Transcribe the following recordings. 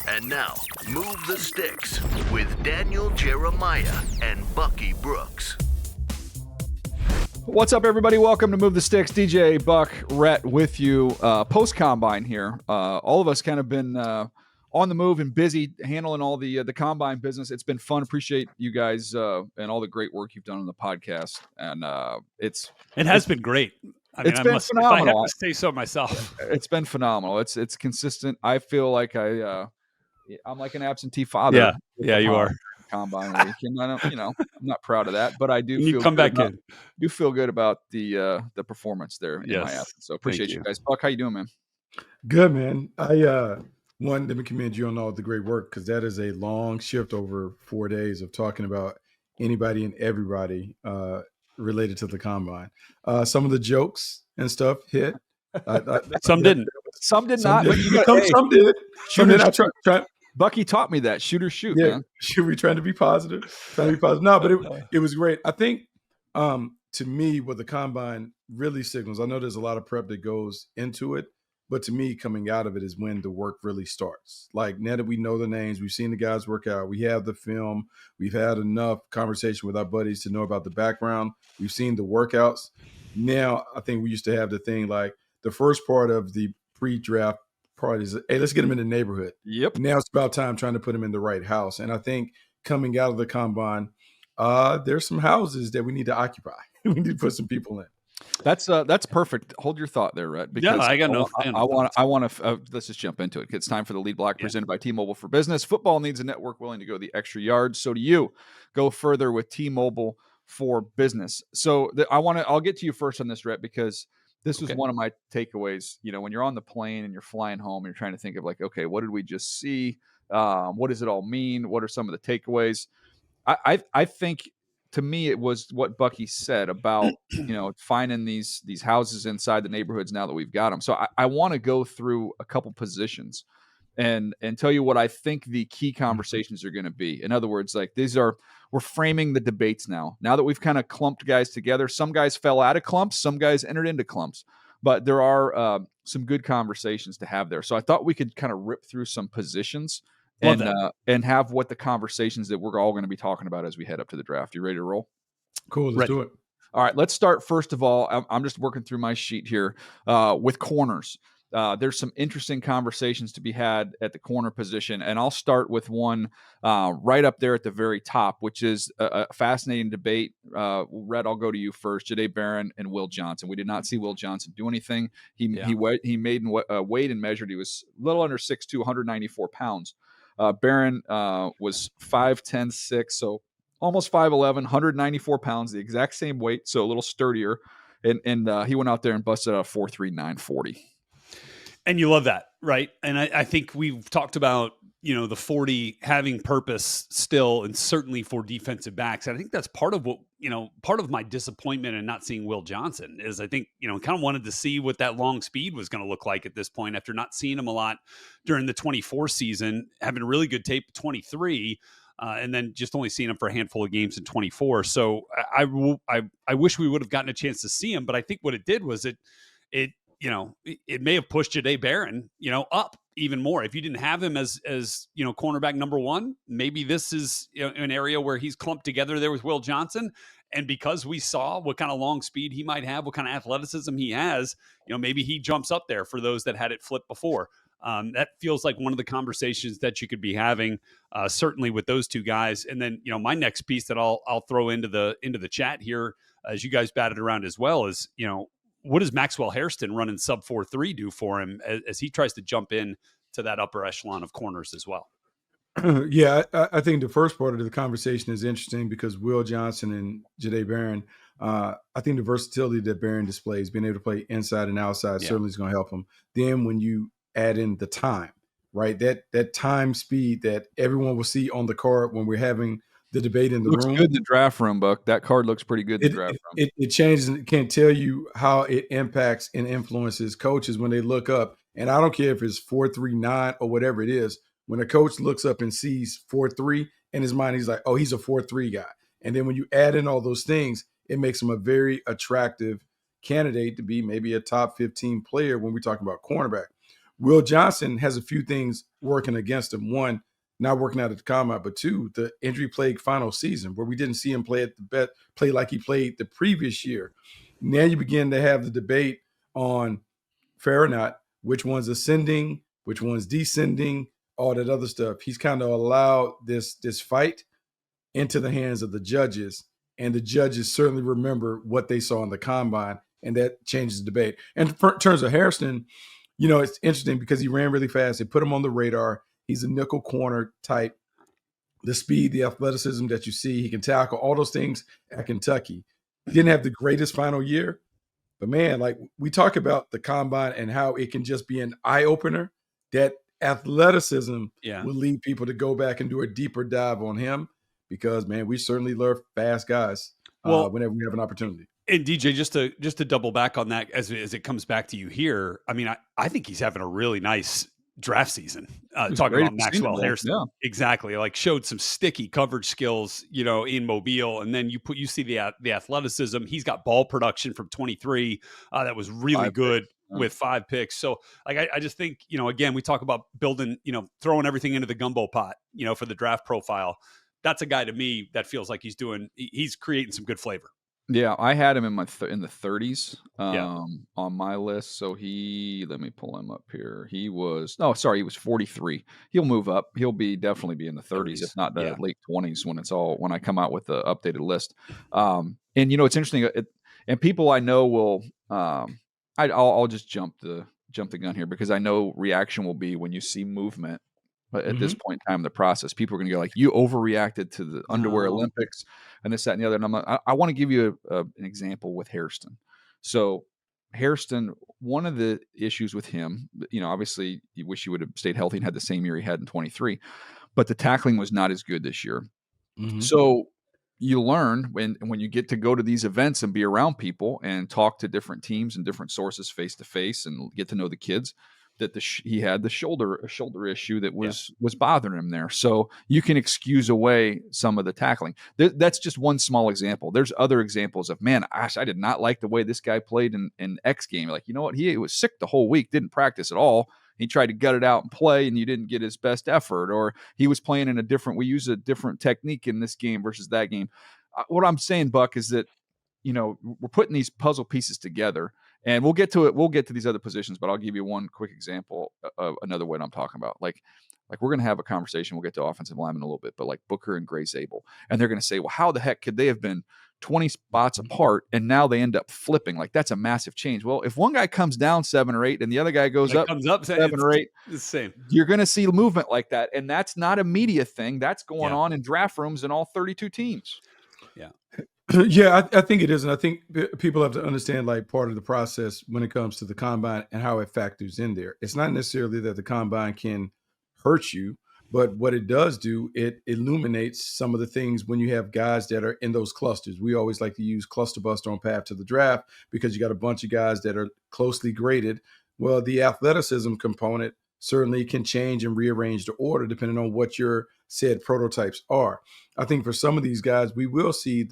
And now, Move the Sticks with Daniel Jeremiah and Bucky Brooks. What's up, everybody? Welcome to Move the Sticks. DJ, Buck, Rhett with you. Post-Combine here. All of us kind of been on the move and busy handling all the Combine business. It's been fun. Appreciate you guys and all the great work you've done on the podcast. And it has been great. I mean, it's been phenomenal. If I have to say so myself. It's been phenomenal. It's consistent. I feel like I'm like an absentee father. Yeah, you are. Combine week, and I'm not proud of that, but I do. You come back in. Do feel good about the performance there in my absence. So appreciate you guys. Buck, how you doing, man? Good, man. Let me commend you on all the great work, because that is a long shift over 4 days of talking about anybody and everybody related to the Combine. Some of the jokes and stuff hit. Some didn't. Some did not. Some did. I try. Bucky taught me that. Shoot or shoot, man. Should we trying to be positive? No, but it was great. I think to me, what the Combine really signals, I know there's a lot of prep that goes into it, but to me, coming out of it is when the work really starts. Like, now that we know the names, we've seen the guys work out, we have the film, we've had enough conversation with our buddies to know about the background, we've seen the workouts. Now, I think we used to have the thing like the first part of the pre-draft parties, hey, let's get them in the neighborhood. Yep. Now it's about time trying to put them in the right house. And I think coming out of the Combine, there's some houses that we need to occupy. We need to put some people in. That's perfect. Hold your thought there, Rhett. Because I got no. I want to. Let's just jump into it. It's time for the lead block presented by T-Mobile for Business. Football needs a network willing to go the extra yard. So do you. Go further with T-Mobile for Business. So I'll get to you first on this, Rhett, because this was one of my takeaways. When you're on the plane and you're flying home, you're trying to think of like, okay, what did we just see? What does it all mean? What are some of the takeaways? I think, to me, it was what Bucky said about, finding these houses inside the neighborhoods now that we've got them. So I want to go through a couple positions and tell you what I think the key conversations are going to be. In other words, like we're framing the debates now that we've kind of clumped guys together. Some guys fell out of clumps, some guys entered into clumps, but there are some good conversations to have there. So I thought we could kind of rip through some positions and have what the conversations that we're all going to be talking about as we head up to the draft. You ready to roll? Cool. Let's do it. All right, let's start. First of all, I'm just working through my sheet here with corners. There's some interesting conversations to be had at the corner position, and I'll start with one right up there at the very top, which is a fascinating debate. Rhett, I'll go to you first. Jahdae Barron and Will Johnson. We did not see Will Johnson do anything. He made and weighed and measured. He was a little under 6'2", 194 pounds. Barron was 5'10", 6", so almost 5'11", 194 pounds, the exact same weight, so a little sturdier. And he went out there and busted out a 4.3 940. And you love that, right? And I think we've talked about, the 40 having purpose still, and certainly for defensive backs. And I think that's part of what, part of my disappointment in not seeing Will Johnson is I think, kind of wanted to see what that long speed was going to look like at this point after not seeing him a lot during the 24 season, having a really good tape 23, and then just only seeing him for a handful of games in 24. So I wish we would have gotten a chance to see him, but I think what it did was it may have pushed Jahdae Barron, up even more. If you didn't have him as cornerback number one, maybe this is an area where he's clumped together there with Will Johnson. And because we saw what kind of long speed he might have, what kind of athleticism he has, maybe he jumps up there for those that had it flipped before. That feels like one of the conversations that you could be having, certainly with those two guys. And then, my next piece that I'll throw into the chat here, as you guys batted around as well, is, what does Maxwell Hairston running sub 4.3 do for him as he tries to jump in to that upper echelon of corners as well? Yeah, I think the first part of the conversation is interesting because Will Johnson and Jahdae Barron, I think the versatility that Barron displays, being able to play inside and outside, certainly is going to help him. Then when you add in the time, right, that time speed that everyone will see on the card when we're having the debate in the looks room. Good in the draft room, Buck. That card looks pretty good in the draft room. It changes, and it can't tell you how it impacts and influences coaches when they look up. And I don't care if it's 4.39 or whatever it is. When a coach looks up and sees 4.3 in his mind, he's like, oh, he's a 4.3 guy. And then when you add in all those things, it makes him a very attractive candidate to be maybe a top 15 player when we're talking about cornerback. Will Johnson has a few things working against him. One, not working out at the combine, but two, the injury plagued final season where we didn't see him play play like he played the previous year. Now you begin to have the debate on fair or not, which one's ascending, which one's descending, all that other stuff. He's kind of allowed this fight into the hands of the judges, and the judges certainly remember what they saw in the combine, and that changes the debate. And in terms of Hairston, it's interesting because he ran really fast. They put him on the radar. He's a nickel corner type. The speed, the athleticism that you see, he can tackle, all those things at Kentucky. He didn't have the greatest final year, but man, like we talk about the combine and how it can just be an eye opener. That athleticism will lead people to go back and do a deeper dive on him because, man, we certainly love fast guys whenever we have an opportunity. And DJ, just to double back on that as it comes back to you here, I mean, I think he's having a really nice draft season. Talking about Maxwell Hairston, exactly, like showed some sticky coverage skills, in Mobile, and then you see the athleticism. He's got ball production from 23 that was really good with 5 picks. So, like, I just think again, we talk about building, throwing everything into the gumbo pot, for the draft profile. That's a guy to me that feels like he's creating some good flavor. Yeah, I had him in in the 30s on my list. So let me pull him up here. He was 43. He'll move up. He'll definitely be in the 30s, if not the late 20s when I come out with the updated list. And it's interesting. And people I know will. I'll just jump the gun here because I know reaction will be when you see movement. But at this point in time in the process, people are going to go like, you overreacted to the underwear Olympics and this, that, and the other. And I want to give you an example with Hairston. So Hairston, one of the issues with him, obviously you wish he would have stayed healthy and had the same year he had in 23, but the tackling was not as good this year. Mm-hmm. So you learn when you get to go to these events and be around people and talk to different teams and different sources face to face and get to know the kids, that he had a shoulder issue that was bothering him there. So you can excuse away some of the tackling. That's just one small example. There's other examples of, man, I did not like the way this guy played in X game. Like, you know what? He was sick the whole week, didn't practice at all. He tried to gut it out and play, and you didn't get his best effort. Or he was playing we use a different technique in this game versus that game. What I'm saying, Buck, is that, we're putting these puzzle pieces together. And we'll get to it. We'll get to these other positions, but I'll give you one quick example of another way I'm talking about. Like we're going to have a conversation. We'll get to offensive linemen in a little bit, but like Booker and Gray Zabel, and they're going to say, well, how the heck could they have been 20 spots apart and now they end up flipping? Like that's a massive change. Well, if one guy comes down 7 or 8 and the other guy comes up 7 or 8, it's the same. You're going to see movement like that, and that's not a media thing. That's going on in draft rooms in all 32 teams. Yeah. Yeah, I think it is. And I think people have to understand like part of the process when it comes to the combine and how it factors in there. It's not necessarily that the combine can hurt you, but what it does do, it illuminates some of the things when you have guys that are in those clusters. We always like to use cluster buster on path to the draft because you got a bunch of guys that are closely graded. Well, the athleticism component certainly can change and rearrange the order depending on what your said prototypes are. I think for some of these guys, we will see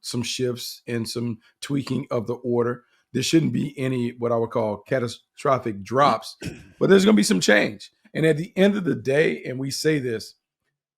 some shifts and some tweaking of the order. There shouldn't be any what I would call catastrophic drops, but there's going to be some change. And at the end of the day, and we say this,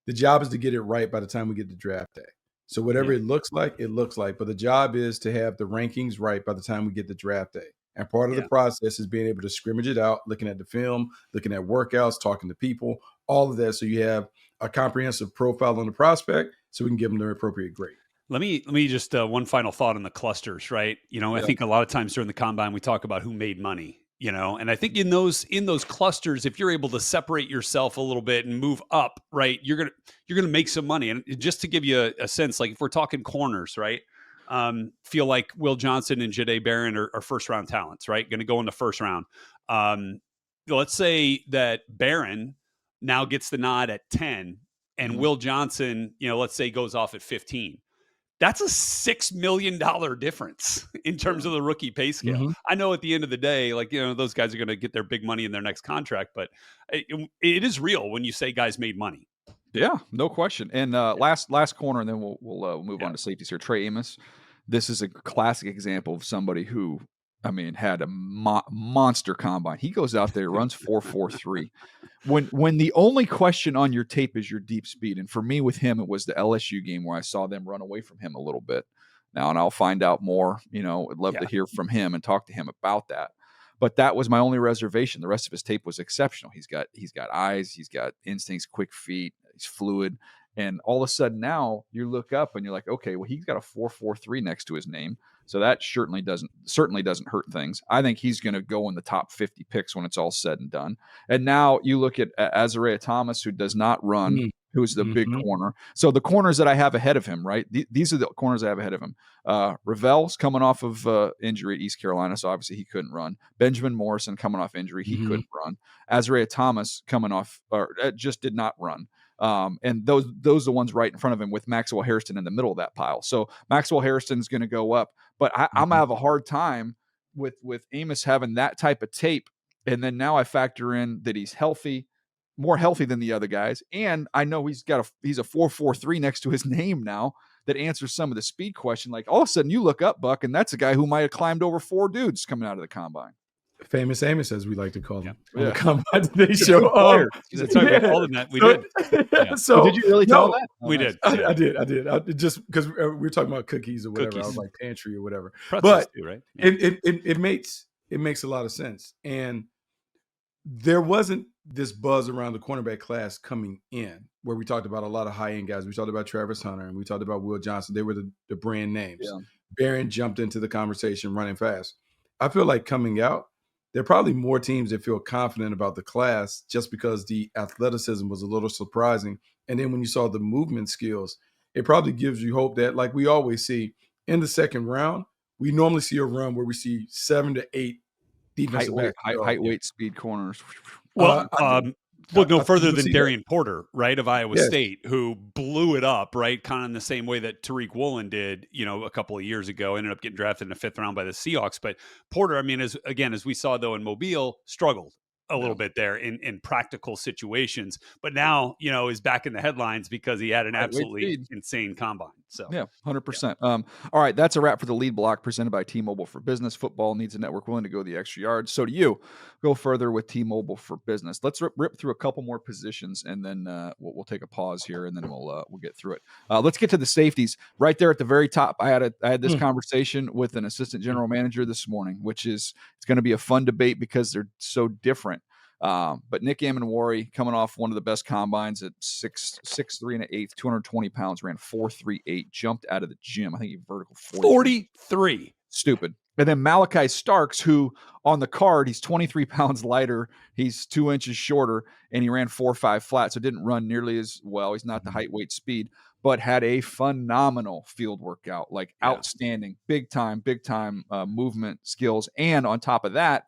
the job is to get it right by the time we get to draft day. So whatever it looks like, but the job is to have the rankings right by the time we get to draft day. And part of the process is being able to scrimmage it out, looking at the film, looking at workouts, talking to people, all of that. So you have a comprehensive profile on the prospect so we can give them their appropriate grade. Let me just one final thought on the clusters, right? I think a lot of times during the combine we talk about who made money, and I think in those clusters, if you're able to separate yourself a little bit and move up, right, you're gonna make some money. And just to give you a sense, like if we're talking corners, right, feel like Will Johnson and Jahdae Barron are first round talents, right? Going to go in the first round. Let's say that Barron now gets the nod at 10, and Will Johnson, let's say goes off at 15. That's a $6 million difference in terms of the rookie pay scale. Mm-hmm. I know at the end of the day, like, those guys are going to get their big money in their next contract, but it is real when you say guys made money. Yeah, no question. And last corner, and then we'll move on to safeties here. Trey Amos. This is a classic example of somebody who I mean, had a monster combine. He goes out there, runs 4.43. When the only question on your tape is your deep speed, and for me with him, it was the LSU game where I saw them run away from him a little bit. Now, and I'll find out more. I'd love to hear from him and talk to him about that. But that was my only reservation. The rest of his tape was exceptional. He's got eyes, he's got instincts, quick feet, he's fluid. And all of a sudden now you look up and you're like, okay, well, he's got a 4.43 next to his name. So that certainly doesn't hurt things. I think he's going to go in the top 50 picks when it's all said and done. And now you look at Azariah Thomas, who does not run, who's the big corner. So the corners that I have ahead of him, right? These are the corners I have ahead of him. Ravel's coming off of injury at East Carolina, so obviously he couldn't run. Benjamin Morrison coming off injury, he couldn't run. Azariah Thomas coming off, just did not run. And those are the ones right in front of him with Maxwell Hairston in the middle of that pile. So Maxwell Hairston is going to go up, but I'm gonna have a hard time with Amos having that type of tape. And then now I factor in that he's healthy, more healthy than the other guys. And I know he's a 4.43 next to his name now that answers some of the speed question. Like all of a sudden you look up, Buck, and that's a guy who might have climbed over 4 dudes coming out of the combine. Famous Amos, as we like to call him. Yeah. On the Combine Today show. That's right. We called him that. We did. Yeah. So did you really tell that? We did. I did. Just because we were talking about cookies or whatever. Cookies. I was like pantry or whatever. Pretzels But too, right? Yeah. it makes a lot of sense. And there wasn't this buzz around the cornerback class coming in where we talked about a lot of high-end guys. We talked about Travis Hunter and we talked about Will Johnson. They were the brand names. Yeah. Barron jumped into the conversation running fast. I feel like coming out, there are probably more teams that feel confident about the class just because the athleticism was a little surprising. And then when you saw the movement skills, it probably gives you hope that, like we always see in the second round, we normally see a run where we see 7 to 8 defensive height, weight, speed corners. Well, look no further than that. Darian Porter, right, of Iowa Yes. State, who blew it up, right, kind of in the same way that Tariq Woolen did, a couple of years ago, ended up getting drafted in the 5th round by the Seahawks. But Porter, I mean, as we saw, though, in Mobile, struggled a little bit there in practical situations. But now, is back in the headlines because he had an absolutely insane combine. So yeah, 100%. All right, that's a wrap for the lead block presented by T-Mobile for Business. Football needs a network willing to go the extra yard. So do you. Go further with T-Mobile for Business. Let's rip through a couple more positions, and then we'll take a pause here, and then we'll get through it. Let's get to the safeties right there at the very top. I had this conversation with an assistant general manager this morning, which is it's going to be a fun debate because they're so different. But Nick Amenwari, coming off one of the best combines at 6'3" and 1/8", 220 pounds, ran 4.38, jumped out of the gym. I think he vertical 43. Stupid. And then Malachi Starks, who on the card, he's 23 pounds lighter, he's 2 inches shorter, and he ran 4.5 flat, so didn't run nearly as well. He's not the height, weight, speed, but had a phenomenal field workout, like outstanding, big time movement skills. And on top of that,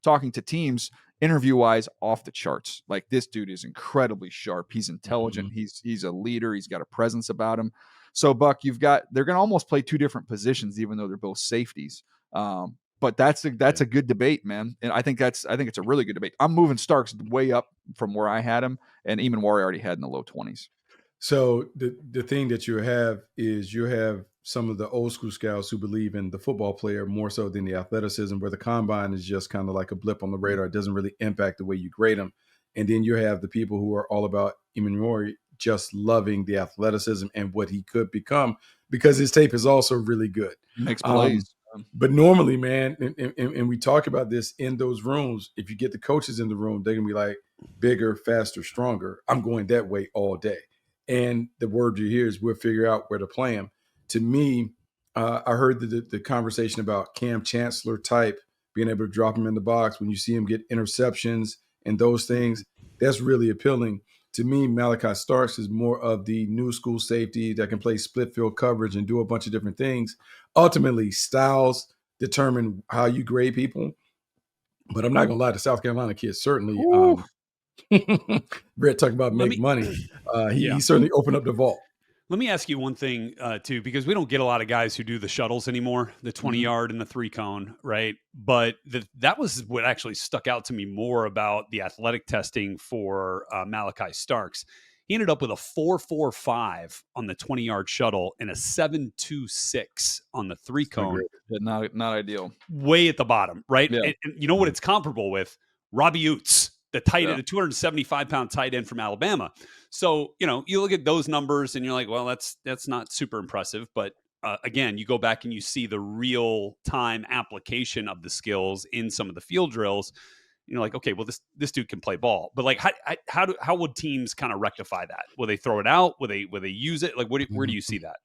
talking to teams, interview-wise, off the charts. Like, this dude is incredibly sharp. He's intelligent. He's a leader. He's got a presence about him. So, Buck, they're going to almost play 2 different positions, even though they're both safeties. But that's a good debate, man. And I think it's a really good debate. I'm moving Starks way up from where I had him, and Amenwari already had in the low 20s. So the thing that you have is you have some of the old school scouts who believe in the football player more so than the athleticism, where the combine is just kind of like a blip on the radar. It doesn't really impact the way you grade them. And then you have the people who are all about Amenwari just loving the athleticism and what he could become, because his tape is also really good. Makes plays. But normally, man, and we talk about this in those rooms, if you get the coaches in the room, they're going to be like, bigger, faster, stronger. I'm going that way all day. And the word you hear is we'll figure out where to play him. To me, I heard the conversation about Cam Chancellor type, being able to drop him in the box when you see him get interceptions and those things. That's really appealing. To me, Malachi Starks is more of the new school safety that can play split field coverage and do a bunch of different things. Ultimately, styles determine how you grade people. But I'm not going to lie, the South Carolina kids certainly Brett talking about money. He certainly opened up the vault. Let me ask you one thing, too, because we don't get a lot of guys who do the shuttles anymore, the 20-yard and the 3-cone, right? But that was what actually stuck out to me more about the athletic testing for Malachi Starks. He ended up with a 4.45 on the 20-yard shuttle and a 7.26 on the 3-cone. Not ideal. Way at the bottom, right? Yeah. And you know what it's comparable with? Robbie Oots, the tight end, the 275-pound tight end from Alabama. So, you look at those numbers and you're like, well, that's not super impressive. But again, you go back and you see the real-time application of the skills in some of the field drills. You're like, okay, well, this dude can play ball. But like, how would teams kind of rectify that? Will they throw it out? Will they use it? Like, where do you see that?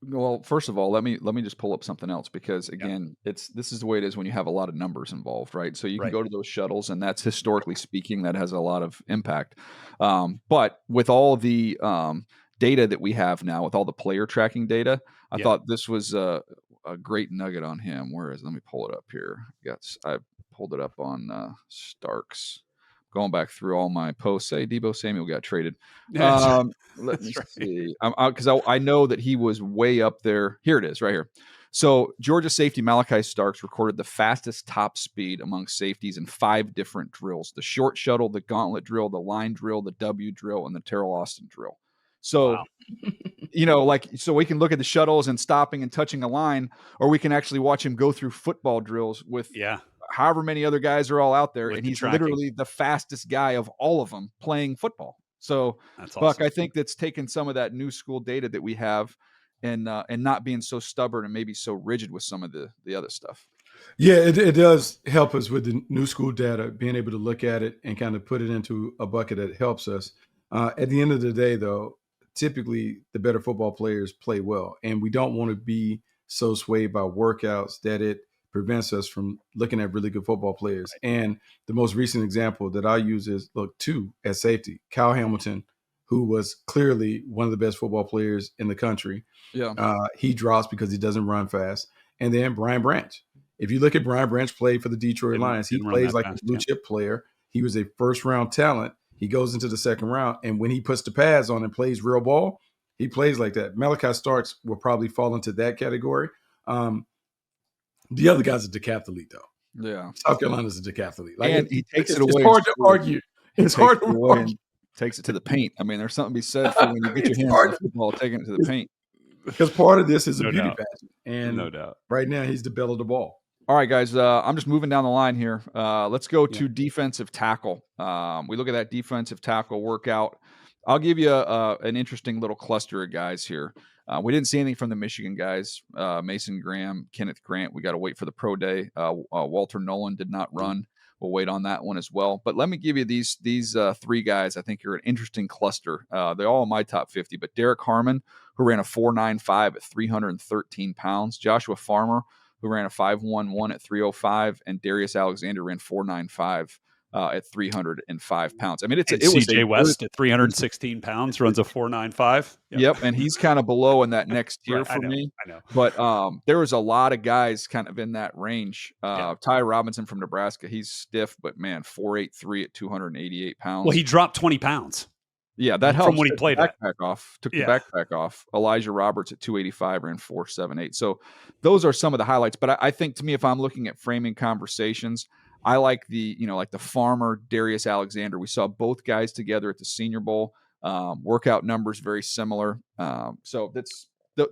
Well, first of all, let me just pull up something else, because again, this is the way it is when you have a lot of numbers involved, right? So you can go to those shuttles, and that's, historically speaking, that has a lot of impact. But with all the data that we have now, with all the player tracking data, I thought this was a great nugget on him. Let me pull it up here. I pulled it up on Starks. Going back through all my posts, Deebo Samuel got traded. Let me see, because I know that he was way up there. Here it is, right here. So Georgia safety Malachi Starks recorded the fastest top speed among safeties in 5 different drills: the short shuttle, the gauntlet drill, the line drill, the W drill, and the Terrell Austin drill. So, so we can look at the shuttles and stopping and touching a line, or we can actually watch him go through football drills with however many other guys are all out there, and he's literally the fastest guy of all of them playing football. So, that's Buck, awesome. I think that's taken some of that new school data that we have, and not being so stubborn and maybe so rigid with some of the other stuff. Yeah, it does help us with the new school data, being able to look at it and kind of put it into a bucket that helps us. At the end of the day, though, typically the better football players play well, and we don't want to be so swayed by workouts that it prevents us from looking at really good football players. And the most recent example that I use is, look, 2 at safety, Kyle Hamilton, who was clearly one of the best football players in the country. He drops because he doesn't run fast. And then Brian Branch. If you look at Brian Branch play for the Detroit Lions, he plays like a blue chip player. He was a first round talent. He goes into the second round, and when he puts the pads on and plays real ball, he plays like that. Malachi Starks will probably fall into that category. The other guy's a decathlete, though. Yeah, South Carolina's a decathlete. Like, and he takes it away. It's hard to argue. It's hard to argue. Takes it to the paint. I mean, there's something to be said for when you get your hands on the football, taking it to the paint. Because part of this is a beauty pageant, and no doubt, right now he's the belle of the ball. All right, guys, I'm just moving down the line here. Let's go to defensive tackle. We look at that defensive tackle workout. I'll give you an interesting little cluster of guys here. We didn't see anything from the Michigan guys. Mason Graham, Kenneth Grant. We got to wait for the pro day. Walter Nolan did not run. We'll wait on that one as well. But let me give you these 3 guys I think are an interesting cluster. They're all in my top 50. But Derek Harmon, who ran a 4.95 at 313 pounds. Joshua Farmer, who ran a 5.11 at 305. And Darius Alexander ran 4.95 at 305 pounds. I mean, it was CJ West at 316 pounds runs a 4.95. Yep, and he's kind of below in that next tier for me. I know. But there was a lot of guys kind of in that range. Ty Robinson from Nebraska, he's stiff, but man, 4.83 at 288 pounds. Well, he dropped 20 pounds. Yeah, that helps. From when he played the backpack off. Elijah Roberts at 285 ran 4.78. So those are some of the highlights. But I think, to me, if I'm looking at framing conversations, I like the Farmer, Darius Alexander. We saw both guys together at the Senior Bowl. Workout numbers very similar. So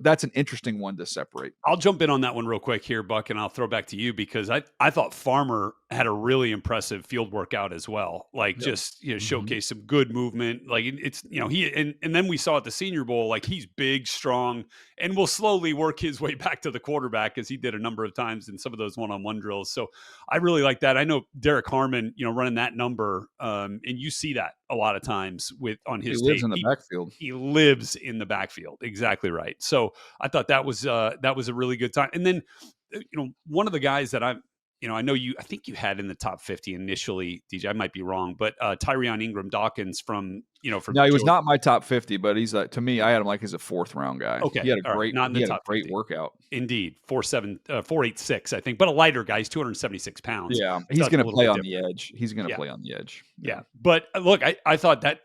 that's an interesting one to separate. I'll jump in on that one real quick here, Buck, and I'll throw back to you, because I thought Farmer had a really impressive field workout as well. Like, just showcase some good movement. Like, it's he and then we saw at the Senior Bowl, like, he's big, strong, and will slowly work his way back to the quarterback, as he did a number of times in some of those one-on-one drills. So I really like that. I know Derek Harmon, running that number, and you see that a lot of times on his tape. He lives in the backfield. He lives in the backfield. Exactly right. So I thought that was a really good time. And then, one of the guys that I know I think you had in the top 50 initially, DJ, I might be wrong, but Tyrion Ingram Dawkins from No, he was not my top 50, but he's to me, I had him like as a 4th round guy. Okay. He had a great, not in the top a great 50. workout. Indeed. 4.86, I think, but a lighter guy. He's 276 pounds. Yeah. He's going to play on the edge. He's going to play on the edge. Yeah. But look, I thought that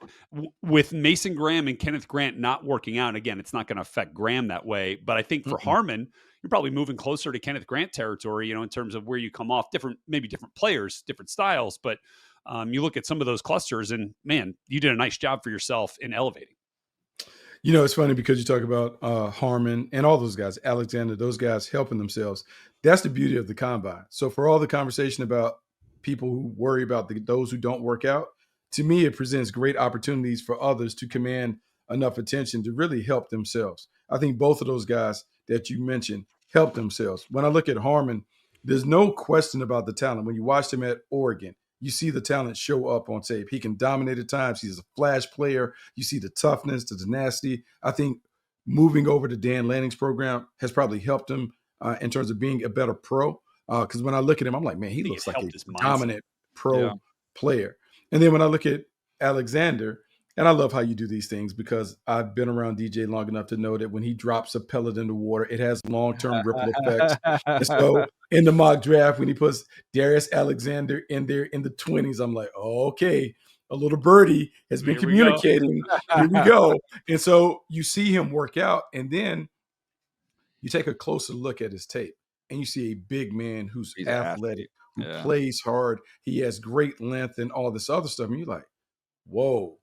with Mason Graham and Kenneth Grant not working out, again, it's not going to affect Graham that way. But I think for Harmon, you're probably moving closer to Kenneth Grant territory, in terms of where you come off. Maybe different players, different styles, but You look at some of those clusters, and man, you did a nice job for yourself in elevating. It's funny because you talk about Harmon and all those guys, Alexander, those guys helping themselves. That's the beauty of the combine. So for all the conversation about people who worry about those who don't work out, to me, it presents great opportunities for others to command enough attention to really help themselves. I think both of those guys that you mentioned help themselves. When I look at Harmon, there's no question about the talent. When you watched him at Oregon, you see the talent show up on tape. He can dominate at times. He's a flash player. You see the toughness, the tenacity. I think moving over to Dan Lanning's program has probably helped him in terms of being a better pro. Because when I look at him, I'm like, man, he looks like a dominant pro player. And then when I look at Alexander, and I love how you do these things because I've been around DJ long enough to know that when he drops a pellet in the water, it has long-term ripple effects. And so in the mock draft, when he puts Darius Alexander in there in the 20s, I'm like, oh, okay, a little birdie has been communicating. Here we go. And so you see him work out, and then you take a closer look at his tape, and you see a big man who's athletic, who plays hard. He has great length and all this other stuff. And you're like, whoa.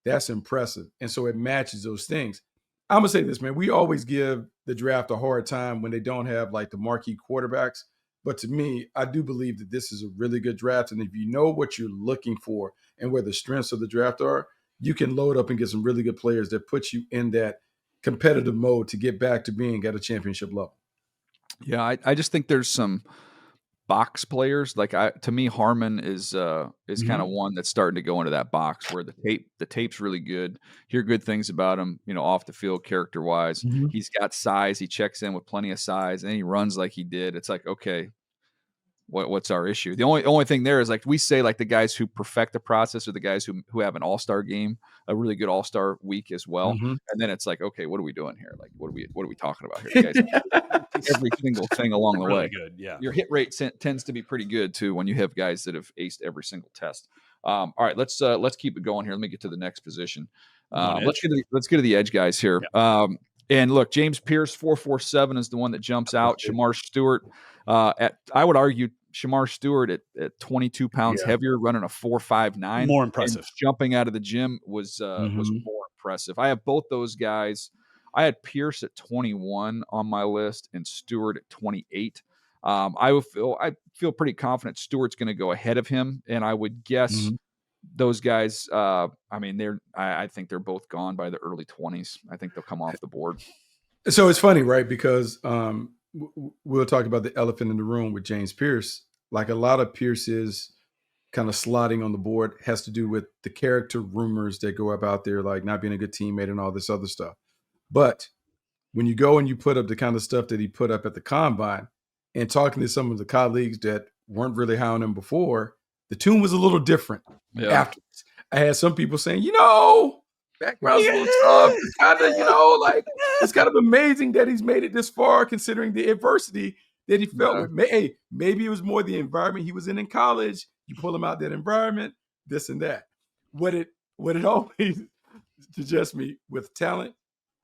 That's impressive. And so it matches those things. I'm going to say this, man. We always give the draft a hard time when they don't have like the marquee quarterbacks. But to me, I do believe that this is a really good draft. And if you know what you're looking for and where the strengths of the draft are, you can load up and get some really good players that put you in that competitive mode to get back to being at a championship level. Yeah, I just think there's some box players. Like to me, Harmon is kind of one that's starting to go into that box where the tape's really good. Hear good things about him, off the field, character wise. He's got size. He checks in with plenty of size, and he runs like he did. It's like, okay, what's our issue? The only thing there is like we say like the guys who perfect the process are the guys who have an all-star game, a really good all-star week as well. And then it's like, okay, what are we doing here? Like what are we talking about here? You guys every single thing along the really way. Good, yeah. Your hit rate tends to be pretty good too when you have guys that have aced every single test. All right, let's keep it going here. Let me get to the next position. Let's get to the edge guys here. Yeah. And look, James Pierce 4.47 is the one that jumps out. Shamar Stewart I would argue Shamar Stewart at 22 pounds heavier, running a 4.59. More impressive. Jumping out of the gym was more impressive. I have both those guys. I had Pierce at 21 on my list and Stewart at 28. I feel pretty confident Stewart's going to go ahead of him, and I would guess those guys. I think they're both gone by the early 20s. I think they'll come off the board. So it's funny, right? Because we'll talk about the elephant in the room with James Pierce. Like a lot of Pierce's kind of slotting on the board has to do with the character rumors that go up out there, like not being a good teammate and all this other stuff. But when you go and you put up the kind of stuff that he put up at the combine and talking to some of the colleagues that weren't really high on him before, the tune was a little different afterwards. I had some people saying, background's a little tough. It's kind of, it's kind of amazing that he's made it this far considering the adversity that he felt with. Hey, maybe it was more the environment he was in college. You pull him out that environment, this and that. What it always suggests me with talent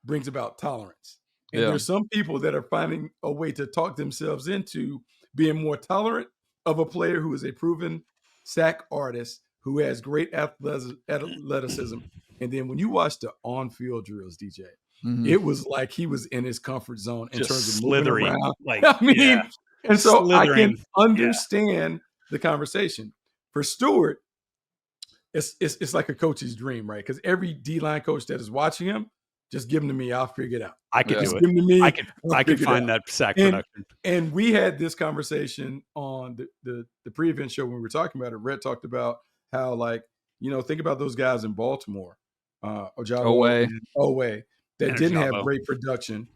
brings about tolerance. And there's some people that are finding a way to talk themselves into being more tolerant of a player who is a proven sack artist, who has great athleticism. And then when you watch the on-field drills, DJ, it was like he was in his comfort zone in terms of moving around. And so I can understand the conversation. For Stewart, it's like a coach's dream, right? Because every D-line coach that is watching him, just give him to me, I'll figure it out. I can do it. Give him to me, I can find that sack production. And we had this conversation on the pre-event show when we were talking about it. Red talked about how, think about those guys in Baltimore, Ojabo and Owe, that didn't have great production.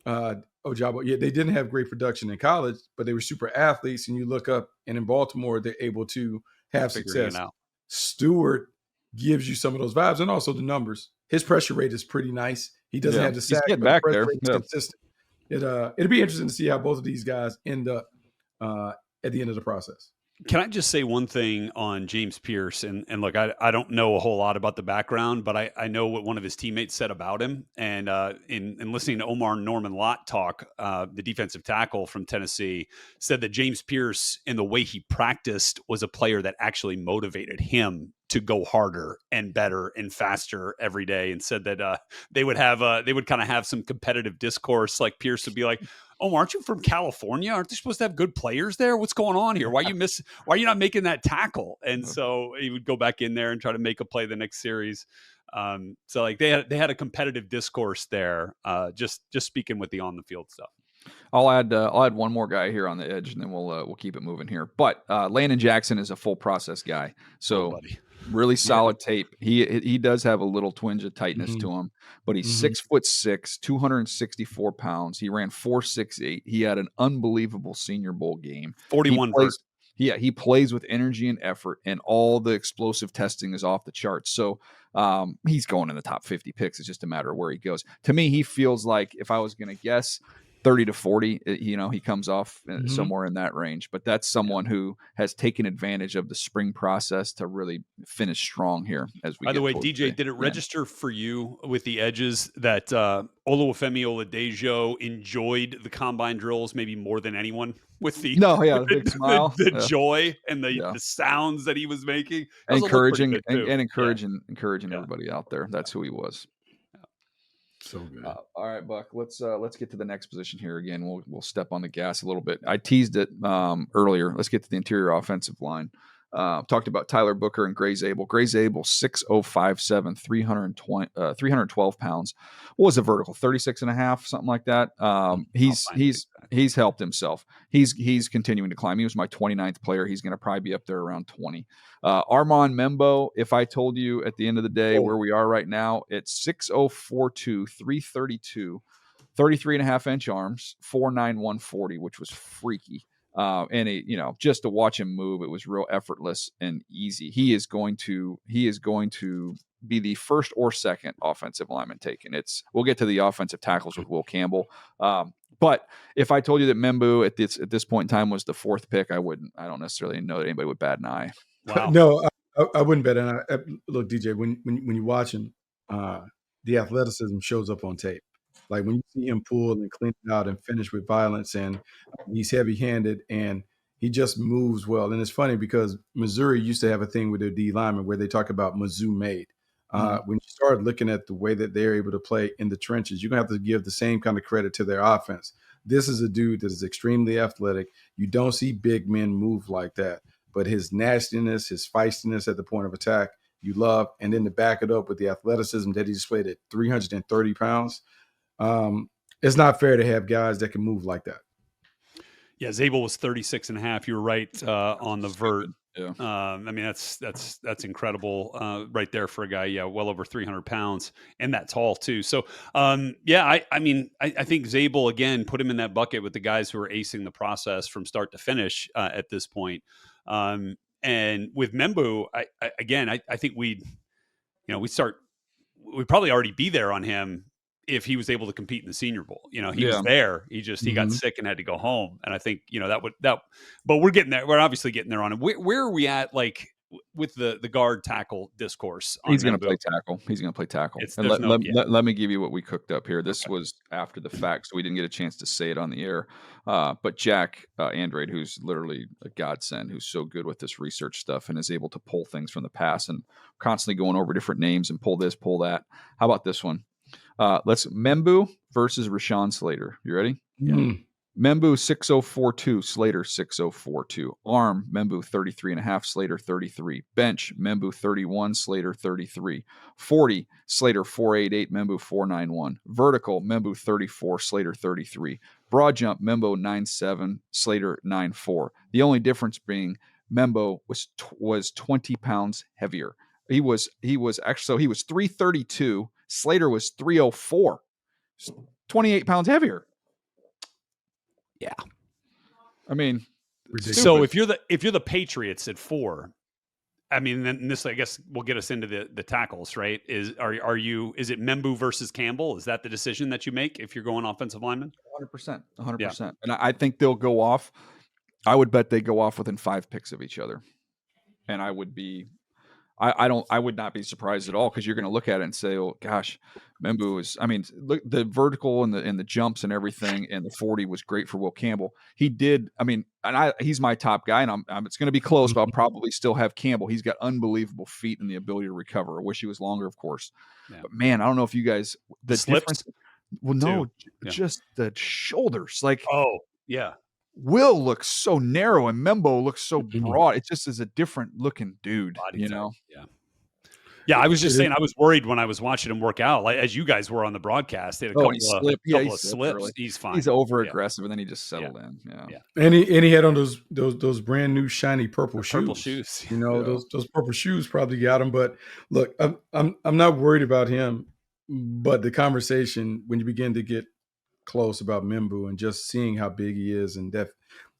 Ojabo, they didn't have great production in college, but they were super athletes. And you look up, and in Baltimore, they're able to have success. Stewart gives you some of those vibes, and also the numbers. His pressure rate is pretty nice. He doesn't have the sack, but back the pressure there. rate is consistent. It'll be interesting to see how both of these guys end up at the end of the process. Can I just say one thing on James Pierce? And look, I don't know a whole lot about the background, but I know what one of his teammates said about him. And in listening to Omar Norman Lott talk, the defensive tackle from Tennessee said that James Pierce, in the way he practiced, was a player that actually motivated him to go harder and better and faster every day. And said that they would kind of have some competitive discourse. Like Pierce would be like, "Oh, aren't you from California? Aren't they supposed to have good players there? What's going on here? Why are you not making that tackle?" And so he would go back in there and try to make a play the next series. So like they had a competitive discourse there. Just speaking with the on the field stuff. I'll add one more guy here on the edge, and then we'll keep it moving here. But Landon Jackson is a full process guy, so really solid tape. He does have a little twinge of tightness to him, but he's 6'6", 264 pounds. He ran 4.68. He had an unbelievable Senior Bowl game. 41 plays. Yeah, he plays with energy and effort, and all the explosive testing is off the charts. So he's going in the top 50 picks. It's just a matter of where he goes. To me, he feels like, if I was going to guess, 30 to 40, he comes off somewhere in that range. But that's someone who has taken advantage of the spring process to really finish strong here. As we By the way, DJ, did it register for you with the edges that Oluwafemi Oladejo enjoyed the combine drills maybe more than anyone with the big smile, the joy and the sounds that he was making, encouraging everybody out there. That's who he was. So good. All right, Buck. Let's get to the next position here again. We'll step on the gas a little bit. I teased it earlier. Let's get to the interior offensive line. Talked about Tyler Booker and Gray Zabel. Gray Zabel, 6'0", 312 pounds. What was the vertical? 36 and a half, something like that. He's helped himself. He's continuing to climb. He was my 29th player. He's going to probably be up there around 20. Armand Membo, if I told you at the end of the day where we are right now, it's 6'0", 332, 33 and a half inch arms, 4'9", 140, which was freaky. And just to watch him move, it was real effortless and easy. He is going to be the first or second offensive lineman taken. We'll get to the offensive tackles with Will Campbell. But if I told you that Membu at this point in time was the fourth pick, I don't necessarily know that anybody would bat an eye. Wow. No, I wouldn't bet an eye. Look, DJ, when you watch him, the athleticism shows up on tape. Like when you see him pull and clean it out and finish with violence, and he's heavy-handed and he just moves well. And it's funny because Missouri used to have a thing with their D linemen where they talk about Mizzou made. When you start looking at the way that they're able to play in the trenches, you're going to have to give the same kind of credit to their offense. This is a dude that is extremely athletic. You don't see big men move like that, but his nastiness, his feistiness at the point of attack, you love. And then to back it up with the athleticism that he displayed at 330 pounds, it's not fair to have guys that can move like that. Yeah, Zabel was 36 and a half. You were right on the vert. Yeah. I mean, that's incredible right there for a guy, well over 300 pounds and that tall too. So, I think Zabel, again, put him in that bucket with the guys who are acing the process from start to finish at this point. And with Membu, I think we'd probably already be there on him if he was able to compete in the Senior Bowl. He was there. He got sick and had to go home. And I think, but we're getting there. We're obviously getting there on him. Where are we at, like, with the guard tackle discourse? He's going to play tackle. And let me give you what we cooked up here. This was after the fact, so we didn't get a chance to say it on the air. But Jack Andrade, who's literally a godsend, who's so good with this research stuff and is able to pull things from the past and constantly going over different names and pull this, pull that. How about this one? Let's Membu versus Rashawn Slater. You ready? Yeah. Membu 6042, Slater 6042. Arm Membu 33 and a half, Slater 33. Bench Membu 31, Slater 33. 40, Slater 488, Membu 491. Vertical Membu 34, Slater 33. Broad jump Membu 97, Slater 94. The only difference being Membu was 20 pounds heavier. He was 332. Slater was 304, 28 pounds heavier. Yeah. I mean, ridiculous. So if you're the Patriots at 4, I mean, then this, I guess, will get us into the tackles, right? Is it Membu versus Campbell? Is that the decision that you make if you're going offensive lineman? 100%. And I think they'll go off I would bet they go off within 5 picks of each other, and I would not be surprised at all, because you're going to look at it and say, "Oh gosh, Membu is." I mean, look, the vertical and the jumps and everything, and the 40 was great for Will Campbell. He did. I mean, he's my top guy, and it's going to be close, but I'll probably still have Campbell. He's got unbelievable feet and the ability to recover. I wish he was longer, of course, but man, I don't know if you guys the difference. Well, no, just the shoulders, like oh yeah. Will looks so narrow and Membo looks so broad. It just is a different looking dude, Body you type. know? Yeah. I was just saying, I was worried when I was watching him work out, like as you guys were on the broadcast. They had a couple of slips. Early. He's fine. He's over aggressive, and then he just settled in. Yeah. And he had on those brand new shiny purple shoes. Purple shoes. You know, those purple shoes probably got him. But look, I'm not worried about him. But the conversation, when you begin to get close about Membu and just seeing how big he is, and that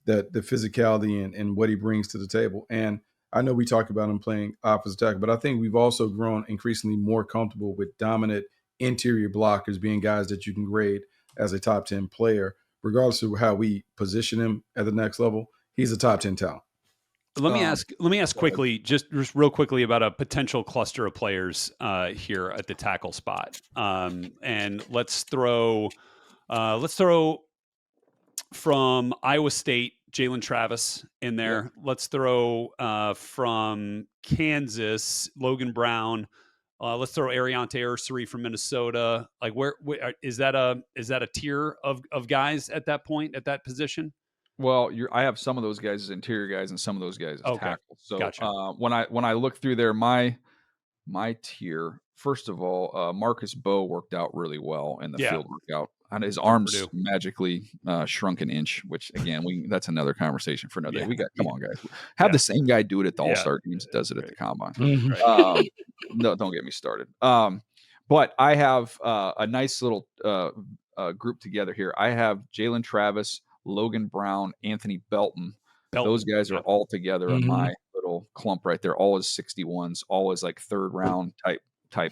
the physicality and what he brings to the table. And I know we talk about him playing opposite tackle, but I think we've also grown increasingly more comfortable with dominant interior blockers being guys that you can grade as a top 10 player, regardless of how we position him at the next level. He's a top 10 talent. Let me ask quickly, just real quickly, about a potential cluster of players here at the tackle spot. And let's throw from Iowa State, Jalen Travis in there. Yep. Let's throw from Kansas, Logan Brown. Let's throw Ariante Ursary from Minnesota. Like, where is that a tier of guys at that point, at that position? Well, I have some of those guys as interior guys and some of those guys as tackles. So gotcha. When I look through there, my tier, first of all, Marcus Bowe worked out really well in the field workout. And his arms magically shrunk an inch, which again, that's another conversation for another day. Come on, guys. Have the same guy do it at the All-Star games, does it at the combine. No, don't get me started. But I have a nice little group together here. I have Jalen Travis, Logan Brown, Anthony Belton. Those guys are all together in my little clump right there. All as 61s, all as like third round type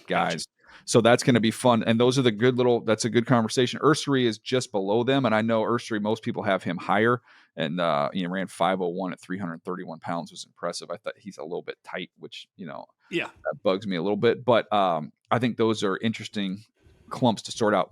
guys. Gotcha. So that's going to be fun. And those are that's a good conversation. Ursary is just below them. And I know Ursary, most people have him higher, and ran 501 at 331 pounds, was impressive. I thought he's a little bit tight, which, that bugs me a little bit, but I think those are interesting clumps to sort out.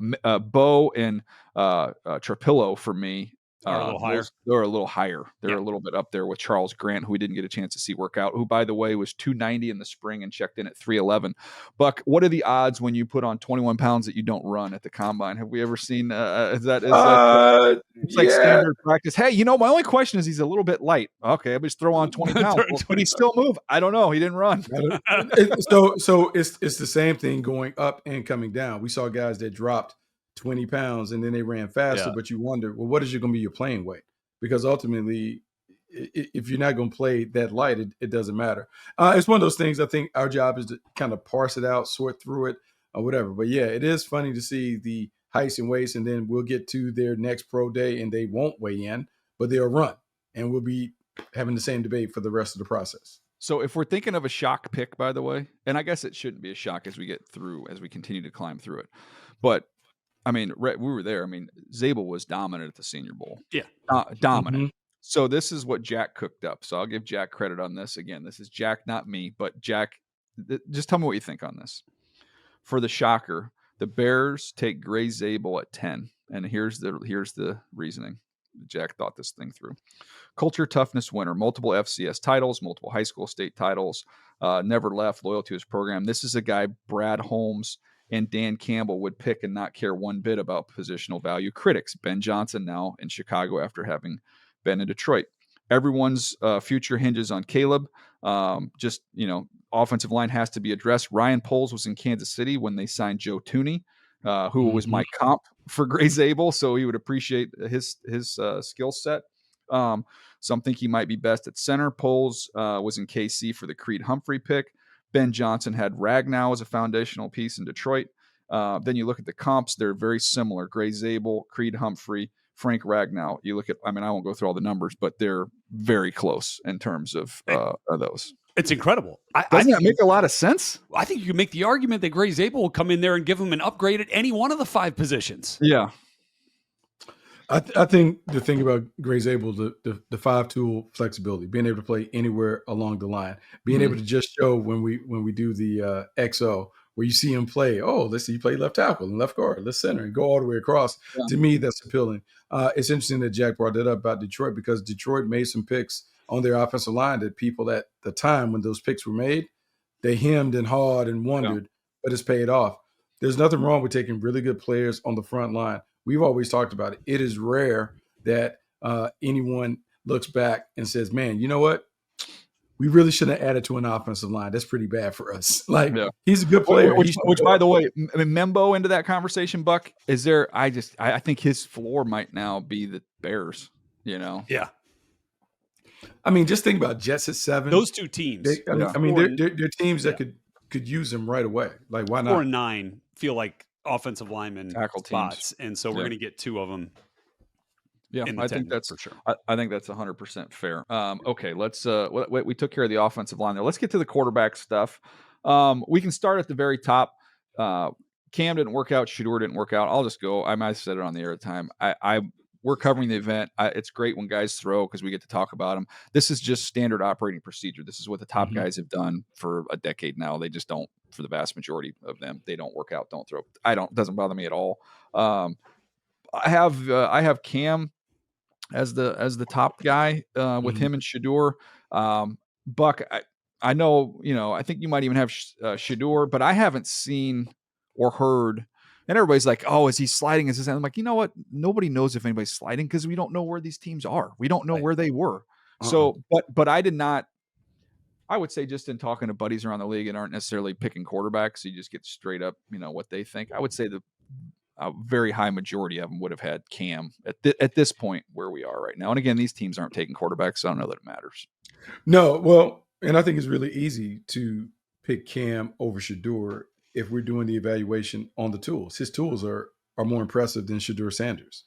Bowe and Trapillo for me, are a little higher. They're a little higher. They're a little bit up there with Charles Grant, who we didn't get a chance to see work out, who, by the way, was 290 in the spring and checked in at 311. Buck, what are the odds when you put on 21 pounds that you don't run at the combine? Have we ever seen it's like standard practice? Hey, my only question is he's a little bit light. Okay, I'll just throw on 20 pounds. Can he still move? I don't know. He didn't run. So it's the same thing going up and coming down. We saw guys that dropped 20 pounds and then they ran faster, but you wonder, well, what is going to be your playing weight? Because ultimately, if you're not going to play that light, it doesn't matter. It's one of those things. I think our job is to kind of parse it out, sort through it, or whatever. But yeah, it is funny to see the heights and weights, and then we'll get to their next pro day and they won't weigh in, but they'll run, and we'll be having the same debate for the rest of the process. So if we're thinking of a shock pick, by the way, and I guess it shouldn't be a shock as we continue to climb through it, but I mean, we were there. I mean, Zabel was dominant at the Senior Bowl. Yeah. Dominant. So this is what Jack cooked up. So I'll give Jack credit on this. Again, this is Jack, not me. But Jack, just tell me what you think on this. For the shocker, the Bears take Gray Zabel at 10. And here's the reasoning. Jack thought this thing through. Culture, toughness, winner. Multiple FCS titles, multiple high school state titles. Never left, loyal to his program. This is a guy, Brad Holmes and Dan Campbell would pick and not care one bit about positional value. Critics, Ben Johnson now in Chicago after having been in Detroit. Everyone's future hinges on Caleb. Offensive line has to be addressed. Ryan Poles was in Kansas City when they signed Joe Tooney, who was my comp for Gray Zabel, so he would appreciate his skill set. Some think he might be best at center. Poles was in KC for the Creed Humphrey pick. Ben Johnson had Ragnow as a foundational piece in Detroit. Then you look at the comps; they're very similar. Gray Zabel, Creed Humphrey, Frank Ragnow. You look at, I won't go through all the numbers, but they're very close in terms of those. It's incredible. Doesn't that make a lot of sense? I think you can make the argument that Gray Zabel will come in there and give him an upgrade at any one of the 5 positions. Yeah. I think the thing about Gray's able the 5-tool flexibility, being able to play anywhere along the line, being able to just show when we do the XO where you see him play. Oh, let's see you play left tackle and left guard, left center, and go all the way across. Yeah. To me, that's appealing. It's interesting that Jack brought that up about Detroit because Detroit made some picks on their offensive line that people at the time when those picks were made, they hemmed and hawed and wondered, but it's paid off. There's nothing wrong with taking really good players on the front line. We've always talked about it. It is rare that anyone looks back and says, man, you know what? We really shouldn't have added to an offensive line. That's pretty bad for us. Like, he's a good player. Which by the way, Membo into that conversation, Buck, is there, I think his floor might now be the Bears, you know? Yeah. I mean, just think about Jets at 7. Those two teams. They're teams that could use them right away. Like, why not? 4 and 9 feel like offensive lineman tackle spots, teams. and so we're going to get 2 of them. Yeah, I think that's for sure. I think that's 100% fair. Okay, let's. We took care of the offensive line there. Let's get to the quarterback stuff. We can start at the very top. Cam didn't work out. Shedeur didn't work out. I'll just go. I might have said it on the air at the time. We're covering the event. It's great when guys throw because we get to talk about them. This is just standard operating procedure. This is what the top guys have done for a decade now. They just don't, for the vast majority of them, they don't work out, don't throw. Doesn't bother me at all. I have Cam as the top guy with him and Shedeur. Buck, I know, I think you might even have Shedeur, but I haven't seen or heard. And everybody's like, oh, is he sliding? Is this? I'm like, you know what? Nobody knows if anybody's sliding because we don't know where these teams are. We don't know where they were. So, but I did not. I would say just in talking to buddies around the league and aren't necessarily picking quarterbacks, you just get straight up, what they think. I would say a very high majority of them would have had Cam at this point where we are right now. And again, these teams aren't taking quarterbacks, so I don't know that it matters. No, well, and I think it's really easy to pick Cam over Shedeur if we're doing the evaluation on the tools. His tools are more impressive than Shedeur Sanders.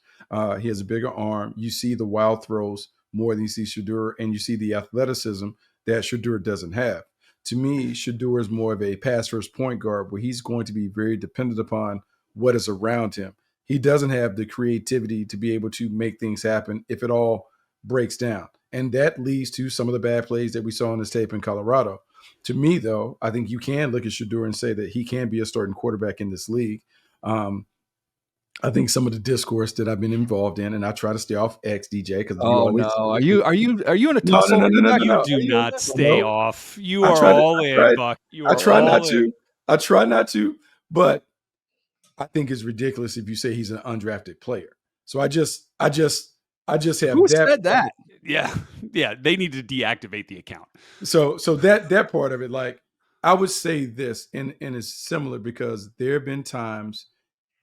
He has a bigger arm. You see the wild throws more than you see Shedeur, and you see the athleticism that Shedeur doesn't have. To me, Shedeur is more of a pass-first point guard where he's going to be very dependent upon what is around him. He doesn't have the creativity to be able to make things happen if it all breaks down. And that leads to some of the bad plays that we saw on this tape in Colorado. To me, though, I think you can look at Shedeur and say that he can be a starting quarterback in this league. I think some of the discourse that I've been involved in, and I try to stay off X, DJ, because are you in a tussle? No. You do not stay off. You are all in, Buck. I try not to, but I think it's ridiculous if you say he's an undrafted player. So I just have. Who said that? Yeah. They need to deactivate the account. So that part of it, like, I would say this, and it's similar because there have been times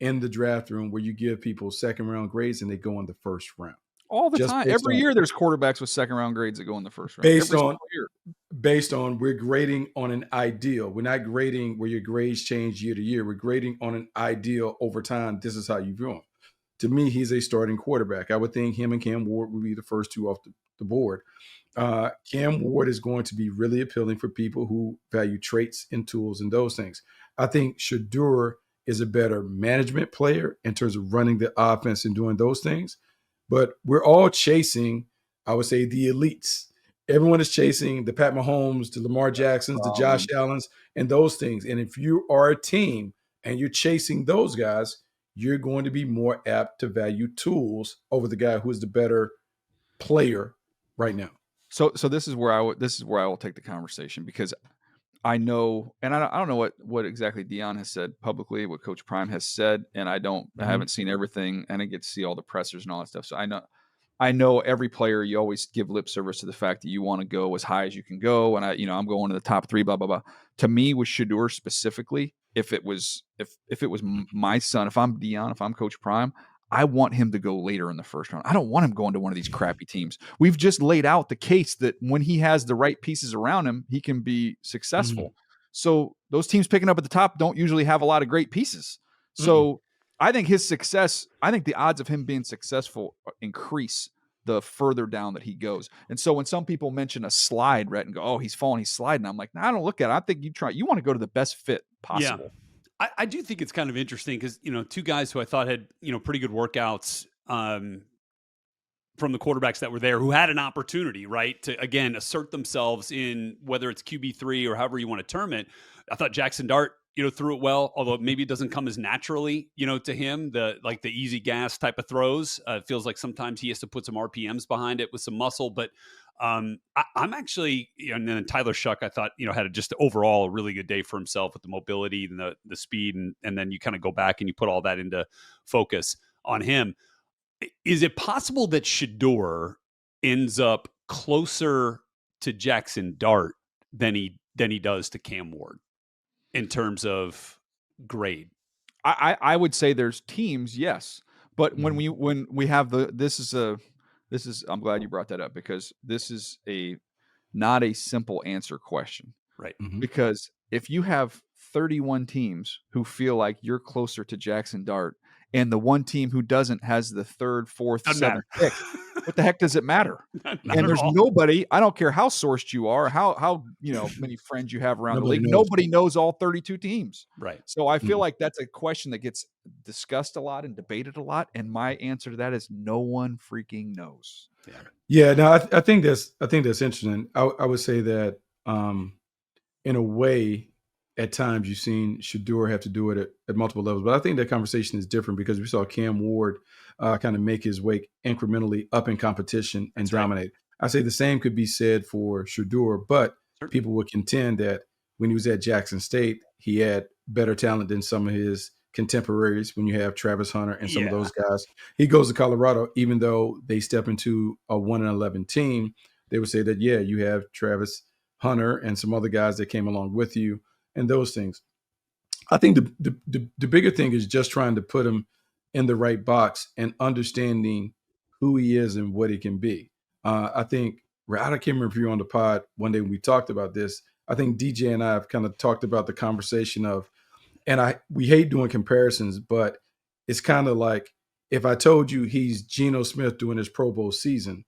in the draft room where you give people second round grades and they go in the first round. All the time. Every year there's quarterbacks with second round grades that go in the first round. Based on we're grading on an ideal. We're not grading where your grades change year to year. We're grading on an ideal over time. This is how you view him. To me, he's a starting quarterback. I would think him and Cam Ward would be the first two off the board. Cam Ward is going to be really appealing for people who value traits and tools and those things. I think Shedeur is a better management player in terms of running the offense and doing those things. But we're all chasing, I would say, the elites. Everyone is chasing the Pat Mahomes, the Lamar Jacksons, the Josh Allens, and those things. And if you are a team and you're chasing those guys, you're going to be more apt to value tools over the guy who is the better player right now. So this is where I will take the conversation, because I know, and I don't know what exactly Dion has said publicly, what Coach Prime has said, and I haven't seen everything, and I get to see all the pressers and all that stuff. So I know every player, you always give lip service to the fact that you want to go as high as you can go, and I'm going to the top 3, blah blah blah. To me, with Shedeur specifically, if it was my son, if I'm Dion, if I'm Coach Prime, I want him to go later in the first round. I don't want him going to one of these crappy teams. We've just laid out the case that when he has the right pieces around him, he can be successful. So those teams picking up at the top don't usually have a lot of great pieces. So I think the odds of him being successful increase the further down that he goes. And so when some people mention a slide, Rhett, and go, oh, he's falling, he's sliding, I'm like, no, I don't look at it. I think you want to go to the best fit possible. Yeah. I do think it's kind of interesting because, two guys who I thought had, pretty good workouts from the quarterbacks that were there who had an opportunity, right, to again assert themselves in whether it's QB3 or however you want to term it. I thought Jackson Dart, threw it well, although maybe it doesn't come as naturally, to him, the easy gas type of throws. It feels like sometimes he has to put some RPMs behind it with some muscle, but I'm actually, and then Tyler Shuck, I thought, had just overall a really good day for himself with the mobility and the speed. And then you kind of go back and you put all that into focus on him. Is it possible that Shador ends up closer to Jackson Dart than he does to Cam Ward in terms of grade? I would say there's teams, yes, but when we have this is I'm glad you brought that up, because this is not a simple answer question, right? Mm-hmm. Because if you have 31 teams who feel like you're closer to Jackson Dart, and the one team who doesn't has the third, fourth, Doesn't seventh matter. pick, what the heck does it matter? Not And at there's all. nobody, I don't care how sourced you are, how many friends you have around the Nobody league, knows. nobody knows all 32 teams. Right. So I feel like that's a question that gets discussed a lot and debated a lot, and my answer to that is no one freaking knows. Yeah, no, I think that's interesting. I would say that in a way, at times you've seen Shador have to do it at multiple levels, but I think that conversation is different because we saw Cam Ward kind of make his way incrementally up in competition and dominate. I say the same could be said for Shador, but people would contend that when he was at Jackson State, he had better talent than some of his contemporaries. When you have Travis Hunter and some of those guys, he goes to Colorado, even though they step into a 1-11 team, they would say that, yeah, you have Travis Hunter and some other guys that came along with you and those things. I think the bigger thing is just trying to put him in the right box and understanding who he is and what he can be. I think, I can't remember if you were on the pod one day when we talked about this. I think DJ and I have kind of talked about the conversation of, and we hate doing comparisons, but it's kind of like if I told you he's Geno Smith doing his Pro Bowl season,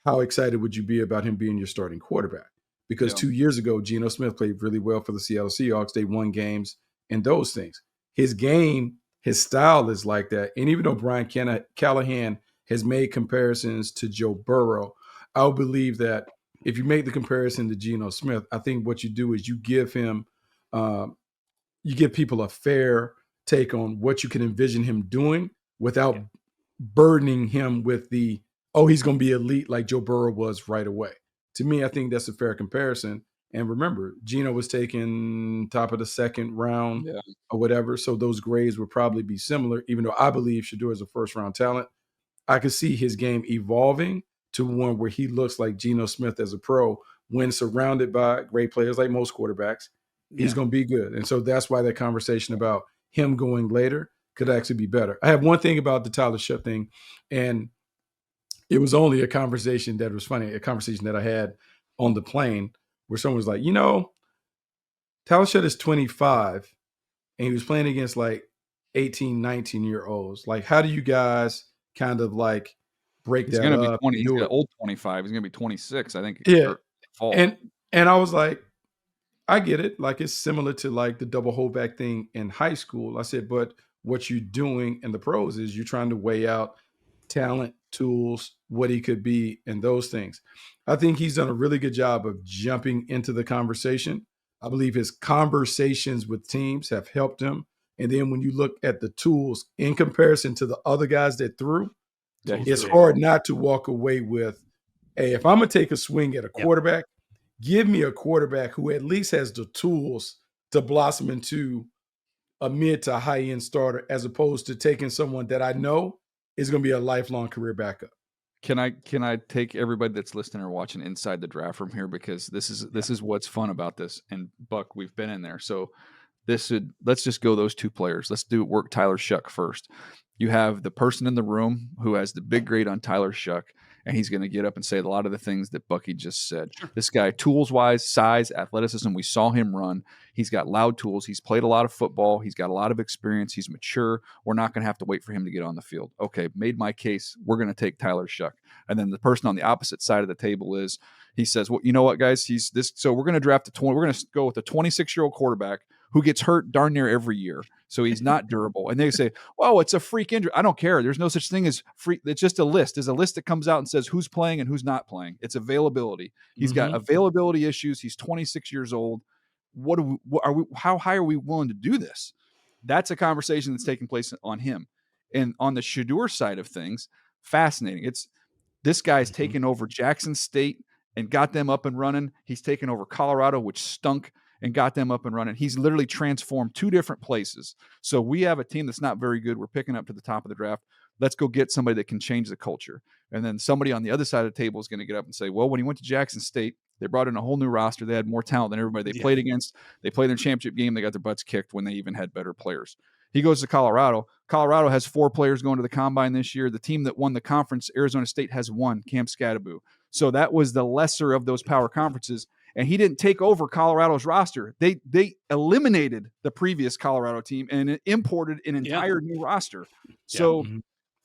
how excited would you be about him being your starting quarterback? Because 2 years ago, Geno Smith played really well for the Seattle Seahawks. They won games and those things. His game, his style is like that. And even though Brian Callahan has made comparisons to Joe Burrow, I would believe that if you make the comparison to Geno Smith, I think what you do is you give him, you give people a fair take on what you can envision him doing without burdening him with he's going to be elite like Joe Burrow was right away. To me, I think that's a fair comparison. And remember, Geno was taken top of the second round or whatever. So those grades would probably be similar, even though I believe Shador is a first-round talent. I could see his game evolving to one where he looks like Geno Smith as a pro when surrounded by great players like most quarterbacks. He's going to be good. And so that's why that conversation about him going later could actually be better. I have one thing about the Tyler Shuck thing, and it was only a conversation that was funny, a conversation that I had on the plane where someone was like, Tyler Shuck is 25 and he was playing against like 18, 19-year-olds. Like, how do you guys kind of like break He's that going to be up? 20. He's got old 25. He's going to be 26, I think. Yeah. Fall. And I was like, I get it. Like, it's similar to like the double holdback thing in high school. I said, but what you're doing in the pros is you're trying to weigh out talent, tools, what he could be, and those things. I think he's done a really good job of jumping into the conversation. I believe his conversations with teams have helped him. And then when you look at the tools in comparison to the other guys that threw, it's hard not to walk away with, hey, if I'm going to take a swing at a quarterback, give me a quarterback who at least has the tools to blossom into a mid to high end starter, as opposed to taking someone that I know is going to be a lifelong career backup. Can I take everybody that's listening or watching inside the draft room here, because this is what's fun about this. And Buck, we've been in there, so let's just go those two players. Let's work Tyler Shuck first. You have the person in the room who has the big grade on Tyler Shuck, and he's going to get up and say a lot of the things that Bucky just said. Sure. This guy, tools-wise, size, athleticism, we saw him run. He's got loud tools. He's played a lot of football. He's got a lot of experience. He's mature. We're not going to have to wait for him to get on the field. Okay, made my case. We're going to take Tyler Shuck. And then the person on the opposite side of the table he says, well, you know what, guys? So we're going to draft we're going to go with a 26-year-old quarterback who gets hurt darn near every year. So he's not durable. And they say, "Oh, it's a freak injury." I don't care. There's no such thing as freak. It's just a list. There's a list that comes out and says who's playing and who's not playing. It's availability. He's got availability issues. He's 26 years old. What are we? How high are we willing to do this? That's a conversation that's taking place on him. And on the Shedeur side of things, fascinating. This guy's taken over Jackson State and got them up and running. He's taken over Colorado, which stunk, and got them up and running. He's literally transformed 2 different places. So we have a team that's not very good. We're picking up to the top of the draft. Let's go get somebody that can change the culture. And then somebody on the other side of the table is going to get up and say, well, when he went to Jackson State, they brought in a whole new roster. They had more talent than everybody they played against. They played their championship game. They got their butts kicked when they even had better players. He goes to Colorado. Colorado has 4 players going to the combine this year. The team that won the conference, Arizona State, has 1, Cam Scadaboo. So that was the lesser of those power conferences. And he didn't take over Colorado's roster. They eliminated the previous Colorado team and imported an entire new roster. So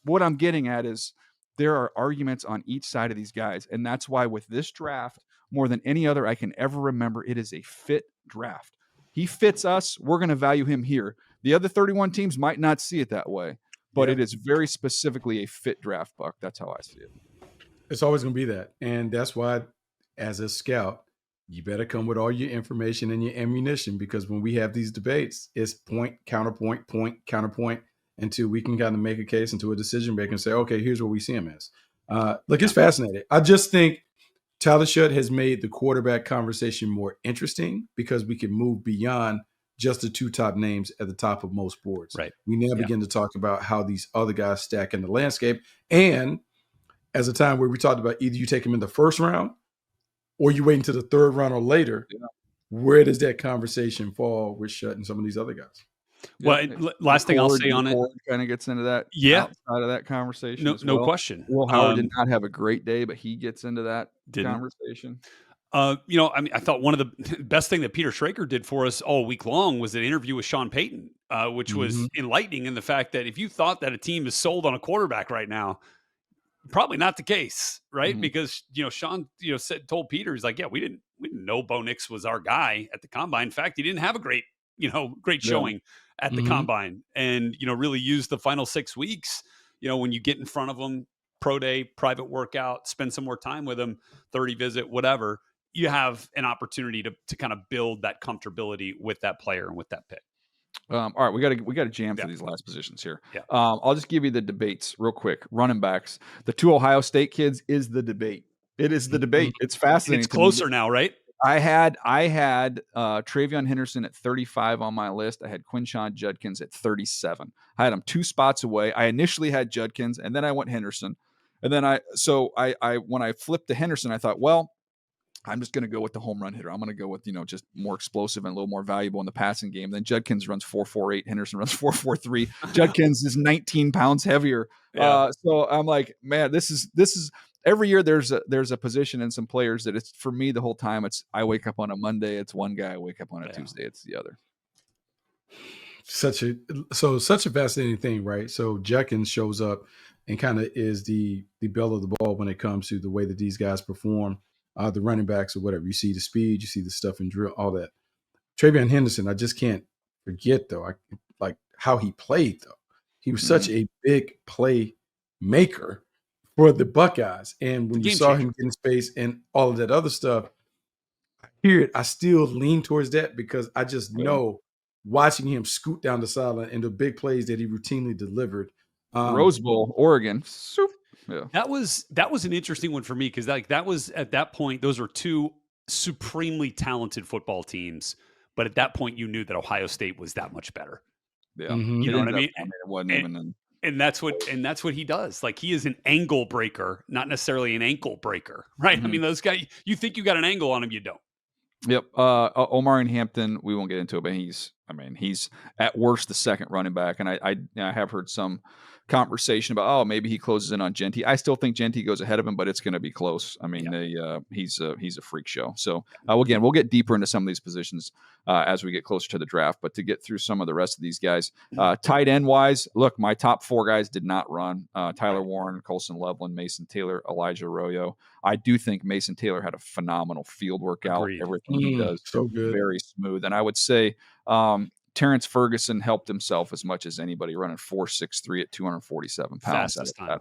what I'm getting at is there are arguments on each side of these guys. And that's why with this draft, more than any other I can ever remember, it is a fit draft. He fits us. We're going to value him here. The other 31 teams might not see it that way, but it is very specifically a fit draft, Buck. That's how I see it. It's always going to be that. And that's why, as a scout, you better come with all your information and your ammunition, because when we have these debates, it's point, counterpoint, until we can kind of make a case into a decision maker and say, okay, here's what we see him as. Look, it's fascinating. I just think Tyler Shutt has made the quarterback conversation more interesting because we can move beyond just the 2 top names at the top of most boards. Right. We now begin to talk about how these other guys stack in the landscape. And as a time where we talked about either you take him in the first round or you wait until the 3rd round or later, where does that conversation fall with Shutt and some of these other guys? Well, last thing I'll say on it, kind of gets into that outside of that conversation. No question. Will Howard did not have a great day, but he gets into that conversation. I mean, I thought one of the best thing that Peter Schrager did for us all week long was an interview with Sean Payton, which was enlightening in the fact that if you thought that a team is sold on a quarterback right now, probably not the case, right? Because Sean, told Peter, he's like, we didn't know Bo Nix was our guy at the combine. In fact, he didn't have a great showing at the combine, and really used the final 6 weeks. When you get in front of them, pro day, private workout, spend some more time with them, 30 visit, whatever, you have an opportunity to kind of build that comfortability with that player and with that pick. All right, we got to jam through these last positions here. I'll just give you the debates real quick. Running backs, the 2 Ohio State kids is the debate. It is the debate. It's fascinating. It's closer now, right? I had Travion Henderson at 35 on my list. I had Quinshon Judkins at 37. I had him 2 spots away. I initially had Judkins, and then I went Henderson. And then when I flipped to Henderson, I thought, well, I'm just going to go with the home run hitter. I'm going to go with, just more explosive and a little more valuable in the passing game. Then Judkins runs 4.48. Henderson runs 4.43. Judkins is 19 pounds heavier. So I'm like, man, this is every year there's a position and some players that it's, for me, the whole time I wake up on a Monday, it's one guy. I wake up on a Tuesday, it's the other. Such a fascinating thing, right? So Judkins shows up and kind of is the belle of the ball when it comes to the way that these guys perform. The running backs or whatever. You see the speed, you see the stuff and drill, all that. Travion Henderson, I just can't forget, though, like how he played, though. He was such a big play maker for the Buckeyes. And when you saw him get in space and all of that other stuff, I hear it. I still lean towards that because I just know watching him scoot down the sideline and the big plays that he routinely delivered. Rose Bowl, Oregon. Yeah. That was an interesting one for me because that was at that point, those were 2 supremely talented football teams. But at that point, you knew that Ohio State was that much better. Yeah. You know what I mean? It wasn't even and that's what he does. Like, he is an angle breaker, not necessarily an ankle breaker, right? I mean, those guys, you think you got an angle on him, you don't. Yep. Omar in Hampton, we won't get into it, but he's at worst the second running back. And I have heard some conversation about, maybe he closes in on Genty. I still think Genty goes ahead of him, but it's going to be close. I mean, he's a freak show. So again, we'll get deeper into some of these positions as we get closer to the draft. But to get through some of the rest of these guys, tight end wise, look, my top 4 guys did not run. Tyler Warren, Colson Loveland, Mason Taylor, Elijah Arroyo. I do think Mason Taylor had a phenomenal field workout. Everything he does, so good, very smooth. And I would say Terrence Ferguson helped himself as much as anybody, running 4.63 at 247 pounds. Fastest time.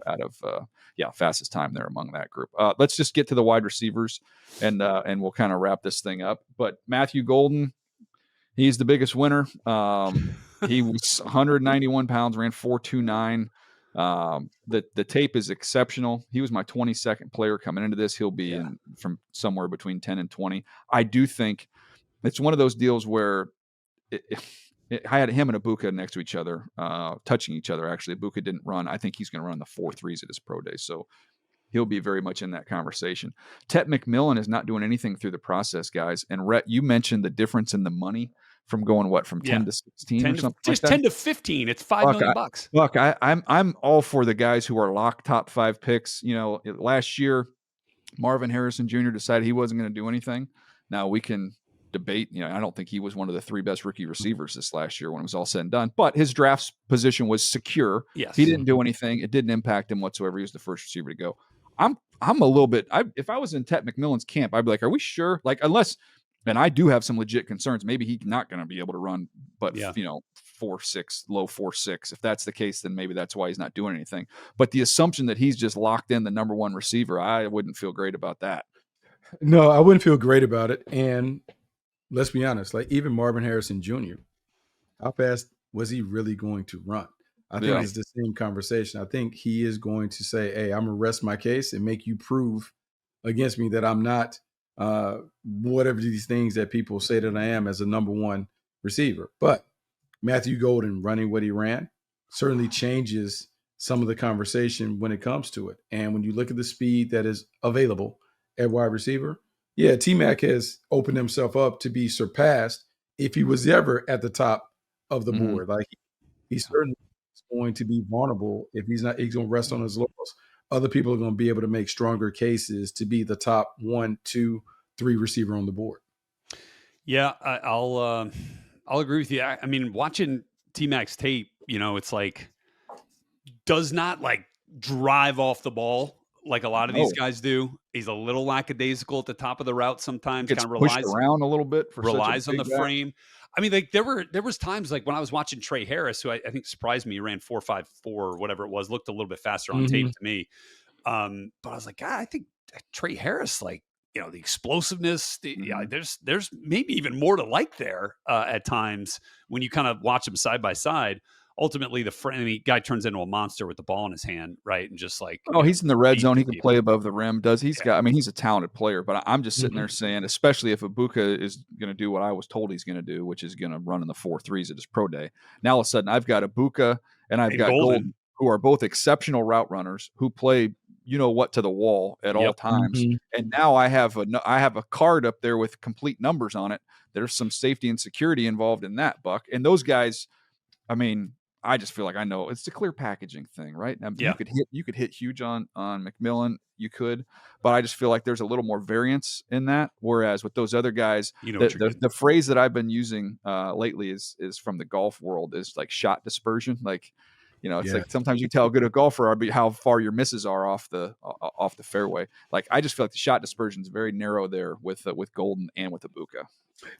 Fastest time there among that group. Let's just get to the wide receivers and we'll kind of wrap this thing up. But Matthew Golden, he's the biggest winner. He was 191 pounds, ran 4.29. The tape is exceptional. He was my 22nd player coming into this. He'll be in from somewhere between 10 and 20. I do think it's one of those deals where I had him and Ibuka next to each other, touching each other. Actually, Ibuka didn't run. I think he's going to run the 4.3s at his pro day. So he'll be very much in that conversation. Tet McMillan is not doing anything through the process, guys. And Rhett, you mentioned the difference in the money from going from 10 to 16 or something just like that? 10 to 15. It's $5 million bucks. Look, I'm all for the guys who are locked top 5 picks. Last year, Marvin Harrison Jr. decided he wasn't going to do anything. Now we can debate. I don't think he was one of the 3 best rookie receivers this last year when it was all said and done. But his draft position was secure. Yes. He didn't do anything. It didn't impact him whatsoever. He was the first receiver to go. I'm a little bit. If I was in Tet McMillan's camp, I'd be like, "Are we sure?" Like, unless, and I do have some legit concerns. Maybe he's not going to be able to run, but 4.6, low 4.6. If that's the case, then maybe that's why he's not doing anything. But the assumption that he's just locked in the number 1 receiver, I wouldn't feel great about that. No, I wouldn't feel great about it. And let's be honest, like even Marvin Harrison Jr., how fast was he really going to run? I think it's the same conversation. I think he is going to say, hey, I'm going to rest my case and make you prove against me that I'm not whatever these things that people say that I am as a number 1 receiver. But Matthew Golden running what he ran certainly changes some of the conversation when it comes to it. And when you look at the speed that is available at wide receiver, T-Mac has opened himself up to be surpassed if he was ever at the top of the board. Like he certainly is going to be vulnerable if he's not. He's going to rest on his laurels. Other people are going to be able to make stronger cases to be the top 1, 2, 3 receiver on the board. Yeah, I'll agree with you. I mean, watching T-Mac's tape, it's like does not like drive off the ball like a lot of these guys do. He's a little lackadaisical at the top of the route sometimes. Kind of relies around a little bit. Relies on the frame. I mean, like there was times like when I was watching Trey Harris, who I think surprised me. He ran 4.54 or whatever it was. Looked a little bit faster on tape to me. But I was like, God, I think Trey Harris, like the explosiveness. There's maybe even more to like there at times when you kind of watch them side by side. Ultimately, the guy turns into a monster with the ball in his hand, right? And just like, he's in the red zone. He can play above the rim. He's a talented player, but I'm just sitting there saying, especially if Ibuka is going to do what I was told he's going to do, which is going to run in the 4.3s at his pro day. Now, all of a sudden, I've got Ibuka and I've got Golden, who are both exceptional route runners who play, to the wall at all times. And now I have a card up there with complete numbers on it. There's some safety and security involved in that, Buck. And those guys, I mean, I just feel like I know it's the clear packaging thing, right? You could hit huge on McMillan, you could, but I just feel like there's a little more variance in that. Whereas with those other guys, the phrase that I've been using lately is from the golf world is like shot dispersion. Like, it's like sometimes you tell a good golfer how far your misses are off the fairway. Like I just feel like the shot dispersion is very narrow there with Golden and with Ibuka.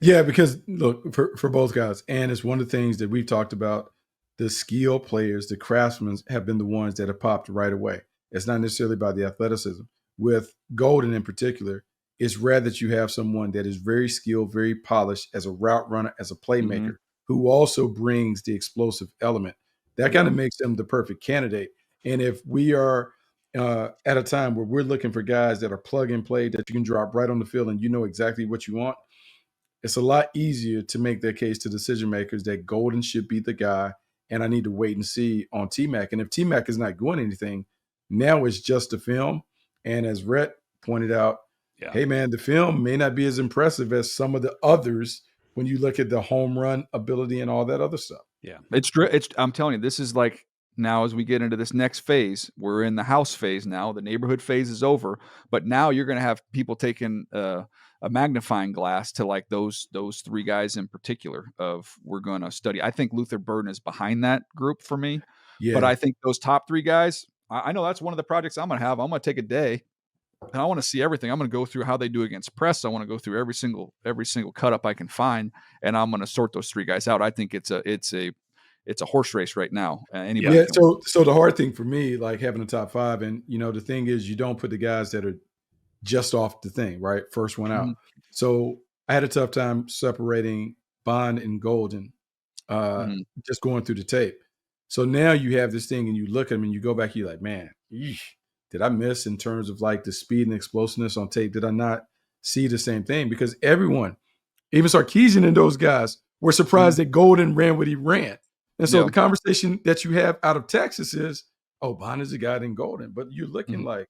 Yeah, because look for both guys, and it's one of the things that we've talked about. The skill players, the craftsmen have been the ones that have popped right away. It's not necessarily by the athleticism. With Golden in particular, it's rare that you have someone that is very skilled, very polished as a route runner, as a playmaker, who also brings the explosive element. That kind of makes them the perfect candidate. And if we are at a time where we're looking for guys that are plug and play, that you can drop right on the field and you know exactly what you want, it's a lot easier to make that case to decision makers that Golden should be the guy. And I need to wait and see on T-Mac. And if T-Mac is not doing anything, now it's just a film. And as Rhett pointed out, hey, man, the film may not be as impressive as some of the others when you look at the home run ability and all that other stuff. Yeah, I'm telling you, this is like now as we get into this next phase, we're in the house phase now. The neighborhood phase is over. But now you're going to have people taking a magnifying glass to like those 3 guys in particular of we're going to study. I think Luther Burden is behind that group for me, but I think those top 3 guys, I know that's one of the projects I'm going to have. I'm going to take a day And I want to see everything. I'm going to go through how they do against press. I want to go through every single cut up I can find, and I'm going to sort those 3 guys out. I think it's a horse race right now. Anybody Yeah. can So the hard thing for me, like having a top 5, and the thing is, you don't put the guys that are just off the thing, right? First one out. Mhm. So I had a tough time separating Bond and Golden, just going through the tape. So now you have this thing, and you look at them, and you go back, you're like, man, did I miss in terms of like the speed and explosiveness on tape? Did I not see the same thing? Because everyone, even Sarkisian and those guys, were surprised that Golden ran what he ran. And so the conversation that you have out of Texas is, oh, Bond is a guy than Golden. But you're looking like,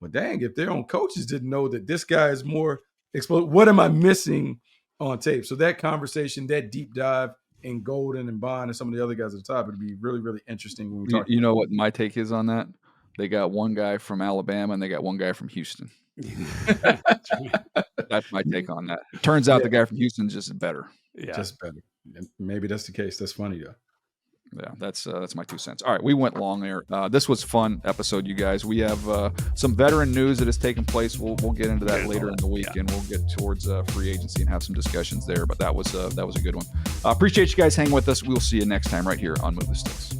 well, dang, if their own coaches didn't know that this guy is more explosive, what am I missing on tape? So that conversation, that deep dive in Golden and Bond and some of the other guys at the top, it'd be really, really interesting when we talk. You know what my take is on that? They got one guy from Alabama and they got one guy from Houston. That's my take on that. Turns out the guy from Houston is just better. Yeah. Just better. Maybe that's the case. That's funny though. Yeah, that's my 2 cents. All right, we went long there. This was a fun episode, you guys. We have some veteran news that has taken place. We'll get into that later in the week, and we'll get towards free agency and have some discussions there. But that was a good one. Appreciate you guys hanging with us. We'll see you next time right here on Move the Sticks.